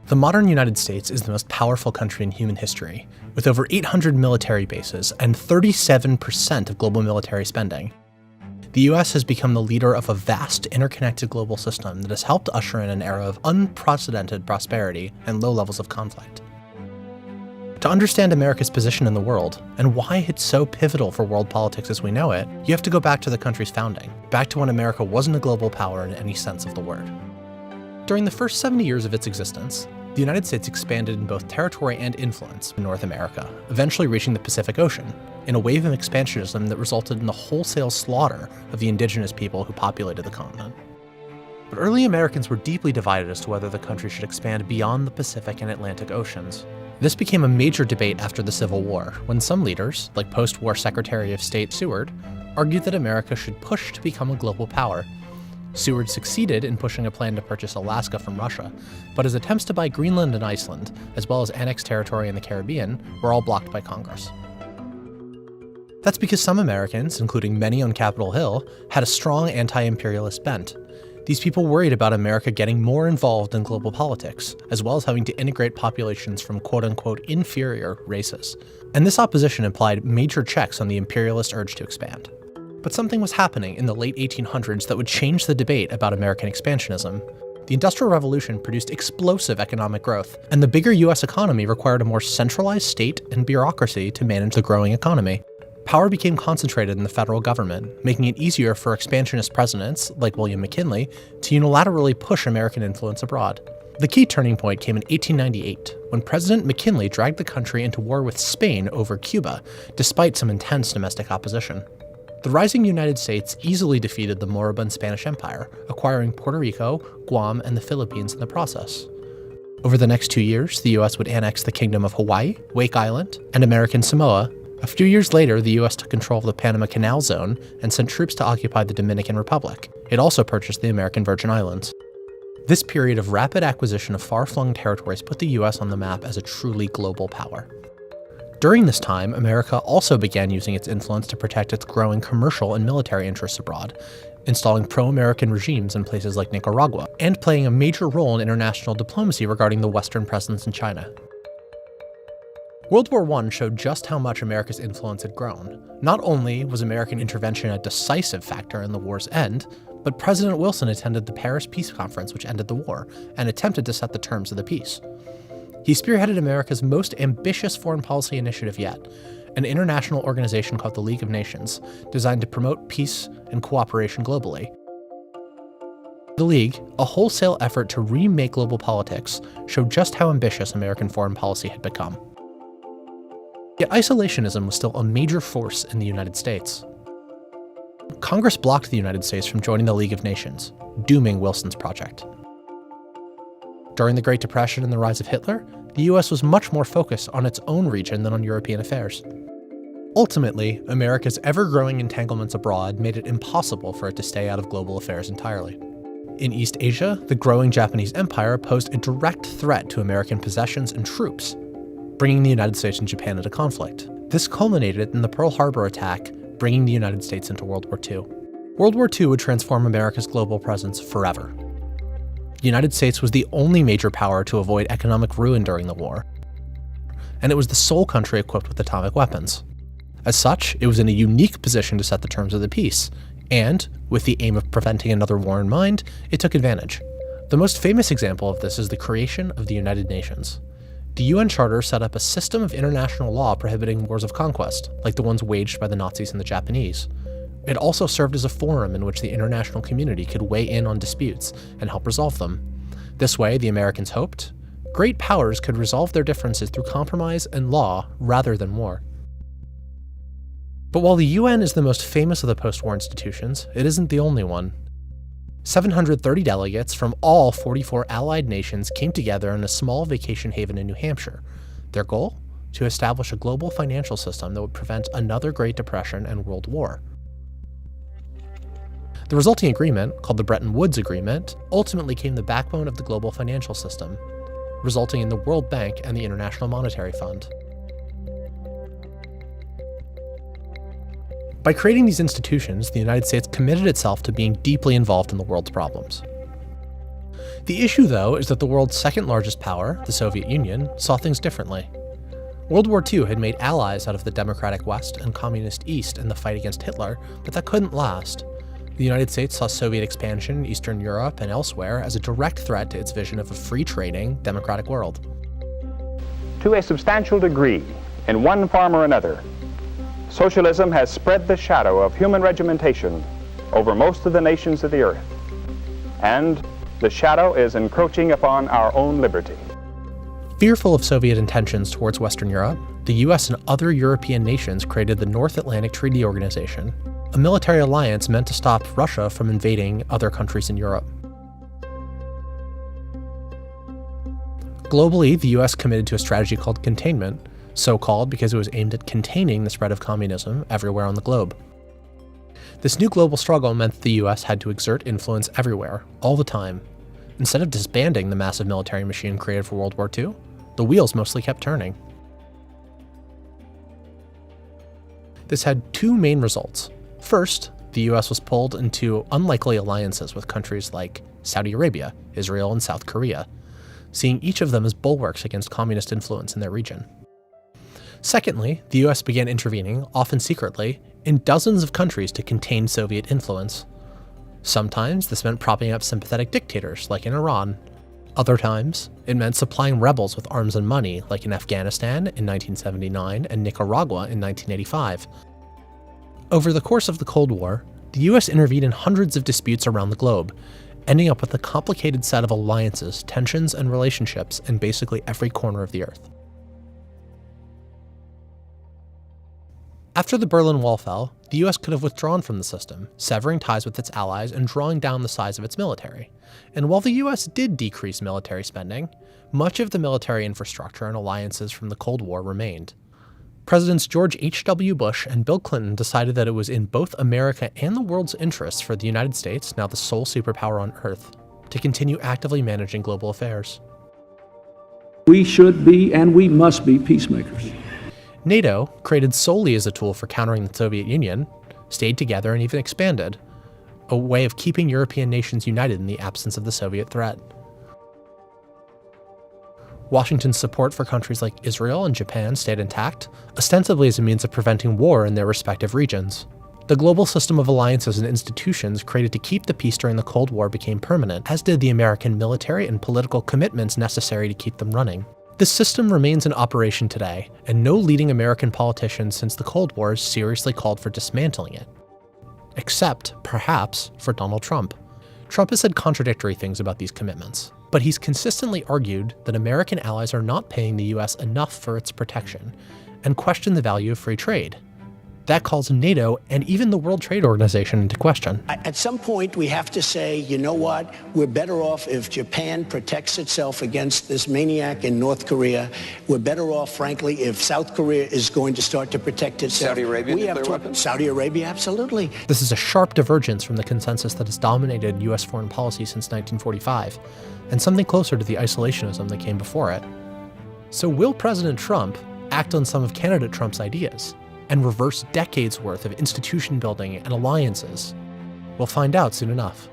The modern United States is the most powerful country in human history, with over 800 military bases and 37% of global military spending. The US has become the leader of a vast, interconnected global system that has helped usher in an era of unprecedented prosperity and low levels of conflict. To understand America's position in the world, and why it's so pivotal for world politics as we know it, you have to go back to the country's founding, back to when America wasn't a global power in any sense of the word. During the first 70 years of its existence, the United States expanded in both territory and influence in North America, eventually reaching the Pacific Ocean, in a wave of expansionism that resulted in the wholesale slaughter of the indigenous people who populated the continent. But early Americans were deeply divided as to whether the country should expand beyond the Pacific and Atlantic Oceans. This became a major debate after the Civil War, when some leaders, like post-war Secretary of State Seward, argued that America should push to become a global power. Seward succeeded in pushing a plan to purchase Alaska from Russia, but his attempts to buy Greenland and Iceland, as well as annex territory in the Caribbean, were all blocked by Congress. That's because some Americans, including many on Capitol Hill, had a strong anti-imperialist bent. These people worried about America getting more involved in global politics, as well as having to integrate populations from quote-unquote inferior races. And this opposition implied major checks on the imperialist urge to expand. But something was happening in the late 1800s that would change the debate about American expansionism. The Industrial Revolution produced explosive economic growth, and the bigger US economy required a more centralized state and bureaucracy to manage the growing economy. Power became concentrated in the federal government, making it easier for expansionist presidents, like William McKinley, to unilaterally push American influence abroad. The key turning point came in 1898, when President McKinley dragged the country into war with Spain over Cuba, despite some intense domestic opposition. The rising United States easily defeated the moribund Spanish Empire, acquiring Puerto Rico, Guam, and the Philippines in the process. Over the next 2 years, the US would annex the Kingdom of Hawaii, Wake Island, and American Samoa. A few years later, the US took control of the Panama Canal Zone and sent troops to occupy the Dominican Republic. It also purchased the American Virgin Islands. This period of rapid acquisition of far-flung territories put the US on the map as a truly global power. During this time, America also began using its influence to protect its growing commercial and military interests abroad, installing pro-American regimes in places like Nicaragua, and playing a major role in international diplomacy regarding the Western presence in China. World War I showed just how much America's influence had grown. Not only was American intervention a decisive factor in the war's end, but President Wilson attended the Paris Peace Conference, which ended the war, and attempted to set the terms of the peace. He spearheaded America's most ambitious foreign policy initiative yet, an international organization called the League of Nations, designed to promote peace and cooperation globally. The League, a wholesale effort to remake global politics, showed just how ambitious American foreign policy had become. Yet isolationism was still a major force in the United States. Congress blocked the United States from joining the League of Nations, dooming Wilson's project. During the Great Depression and the rise of Hitler, the US was much more focused on its own region than on European affairs. Ultimately, America's ever-growing entanglements abroad made it impossible for it to stay out of global affairs entirely. In East Asia, the growing Japanese Empire posed a direct threat to American possessions and troops, bringing the United States and Japan into conflict. This culminated in the Pearl Harbor attack, bringing the United States into World War II. World War II would transform America's global presence forever. The United States was the only major power to avoid economic ruin during the war, and it was the sole country equipped with atomic weapons. As such, it was in a unique position to set the terms of the peace, and, with the aim of preventing another war in mind, it took advantage. The most famous example of this is the creation of the United Nations. The UN Charter set up a system of international law prohibiting wars of conquest, like the ones waged by the Nazis and the Japanese. It also served as a forum in which the international community could weigh in on disputes and help resolve them. This way, the Americans hoped, great powers could resolve their differences through compromise and law rather than war. But while the UN is the most famous of the post-war institutions, it isn't the only one. 730 delegates from all 44 allied nations came together in a small vacation haven in New Hampshire. Their goal? To establish a global financial system that would prevent another Great Depression and World War. The resulting agreement, called the Bretton Woods Agreement, ultimately became the backbone of the global financial system, resulting in the World Bank and the International Monetary Fund. By creating these institutions, the United States committed itself to being deeply involved in the world's problems. The issue, though, is that the world's second largest power, the Soviet Union, saw things differently. World War II had made allies out of the democratic West and communist East in the fight against Hitler, but that couldn't last. The United States saw Soviet expansion in Eastern Europe and elsewhere as a direct threat to its vision of a free-trading, democratic world. To a substantial degree, in one form or another, socialism has spread the shadow of human regimentation over most of the nations of the earth, and the shadow is encroaching upon our own liberty. Fearful of Soviet intentions towards Western Europe, the US and other European nations created the North Atlantic Treaty Organization, a military alliance meant to stop Russia from invading other countries in Europe. Globally, the US committed to a strategy called containment, so called because it was aimed at containing the spread of communism everywhere on the globe. This new global struggle meant that the US had to exert influence everywhere, all the time. Instead of disbanding the massive military machine created for World War II, the wheels mostly kept turning. This had two main results. First, the US was pulled into unlikely alliances with countries like Saudi Arabia, Israel, and South Korea, seeing each of them as bulwarks against communist influence in their region. Secondly, the US began intervening, often secretly, in dozens of countries to contain Soviet influence. Sometimes this meant propping up sympathetic dictators, like in Iran. Other times, it meant supplying rebels with arms and money, like in Afghanistan in 1979 and Nicaragua in 1985. Over the course of the Cold War, the US intervened in hundreds of disputes around the globe, ending up with a complicated set of alliances, tensions, and relationships in basically every corner of the Earth. After the Berlin Wall fell, the US could have withdrawn from the system, severing ties with its allies and drawing down the size of its military. And while the US did decrease military spending, much of the military infrastructure and alliances from the Cold War remained. Presidents George H.W. Bush and Bill Clinton decided that it was in both America and the world's interests for the United States, now the sole superpower on Earth, to continue actively managing global affairs. We should be and we must be peacemakers. NATO, created solely as a tool for countering the Soviet Union, stayed together and even expanded, a way of keeping European nations united in the absence of the Soviet threat. Washington's support for countries like Israel and Japan stayed intact, ostensibly as a means of preventing war in their respective regions. The global system of alliances and institutions created to keep the peace during the Cold War became permanent, as did the American military and political commitments necessary to keep them running. This system remains in operation today, and no leading American politician since the Cold War has seriously called for dismantling it. Except, perhaps, for Donald Trump. Trump has said contradictory things about these commitments, but he's consistently argued that American allies are not paying the US enough for its protection, and questioned the value of free trade. That calls NATO and even the World Trade Organization into question. At some point, we have to say, you know what? We're better off if Japan protects itself against this maniac in North Korea. We're better off, frankly, if South Korea is going to start to protect itself. Saudi Arabia, nuclear weapons? Saudi Arabia, absolutely. This is a sharp divergence from the consensus that has dominated US foreign policy since 1945, and something closer to the isolationism that came before it. So will President Trump act on some of candidate Trump's ideas and reverse decades worth of institution building and alliances? We'll find out soon enough.